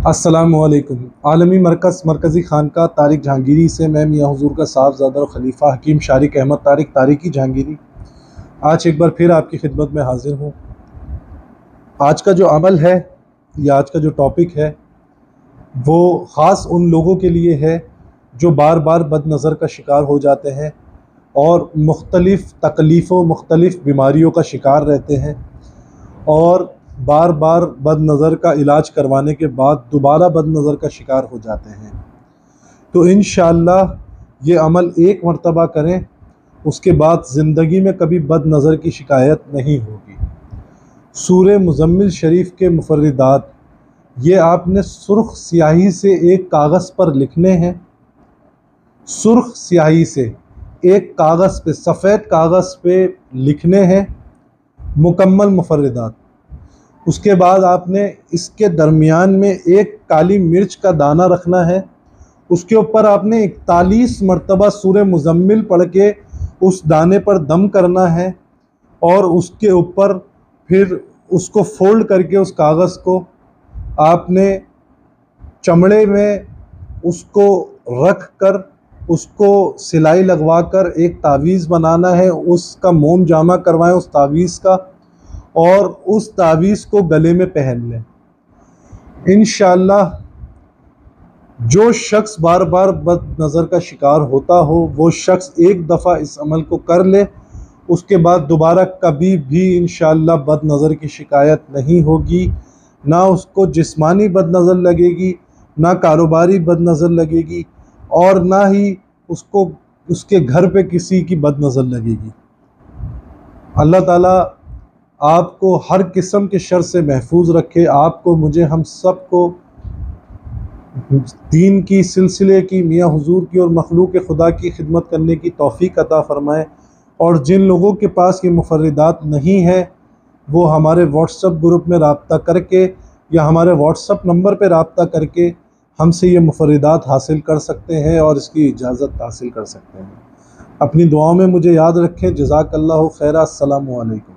अस्सलामुअलैकुम। आलमी मरकज़ी खानका तारिक जहांगीरी से मैं मियाँ हुज़ूर का साहबज़ादा और ख़लीफ़ा हकीम शारिक अहमद तारिक तारिकी जहांगीरी आज एक बार फिर आपकी खिदमत में हाज़िर हूँ। आज का जो अमल है या आज का जो टॉपिक है वो ख़ास उन लोगों के लिए है जो बार बार बदनज़र का शिकार हो जाते हैं और मुख्तलिफ़ तकलीफ़ों मुख्तलिफ़ बीमारियों का शिकार रहते हैं और बार बार बदनज़र का इलाज करवाने के बाद दोबारा बदनज़र का शिकार हो जाते हैं। तो इंशाअल्लाह ये अमल एक मरतबा करें, उसके बाद ज़िंदगी में कभी बदनज़र की शिकायत नहीं होगी। सूरे मुज़म्मिल शरीफ के मुफर्रिदात ये आपने सुर्ख़ स्याही से एक कागज़ पर लिखने हैं। सुर्ख़ स्याही से एक कागज़ पे, सफ़ेद कागज़ पे लिखने हैं मुकम्मल मुफर्रिदात। उसके बाद आपने इसके दरमियान में एक काली मिर्च का दाना रखना है। उसके ऊपर आपने 41 मरतबा सूरे मुज़म्मिल पढ़ के उस दाने पर दम करना है और उसके ऊपर फिर उसको फ़ोल्ड करके उस कागज़ को आपने चमड़े में उसको रख कर उसको सिलाई लगवा कर एक तावीज़ बनाना है। उसका मोम जामा करवाएं उस तावीज़ का और उस तावीज़ को गले में पहन लें। इंशाअल्लाह जो शख्स बार बार बदनज़र का शिकार होता हो वो शख्स एक दफ़ा इस अमल को कर ले, उसके बाद दोबारा कभी भी इंशाअल्लाह बदनज़र की शिकायत नहीं होगी। ना उसको जिस्मानी बदनज़र लगेगी, ना कारोबारी बदनज़र लगेगी और ना ही उसको उसके घर पे किसी की बदनज़र लगेगी। अल्लाह ताला आपको हर किस्म के शर से महफूज रखे। आपको, मुझे, हम सब को दीन की, सिलसिले की, मियाँ हुज़ूर की और मखलूक खुदा की खिदमत करने की तौफ़ीक अता फ़रमाए। और जिन लोगों के पास ये मुफर्रिदात नहीं है वो हमारे व्हाट्सएप ग्रुप में राब्ता करके या हमारे व्हाट्सएप नंबर पर राब्ता करके हमसे ये मुफर्रिदात हासिल कर सकते हैं और इसकी इजाज़त हासिल कर सकते हैं। अपनी दुआओं में मुझे याद रखें। जज़ाकल्लाहु खैरा। अस्सलामु अलैकुम।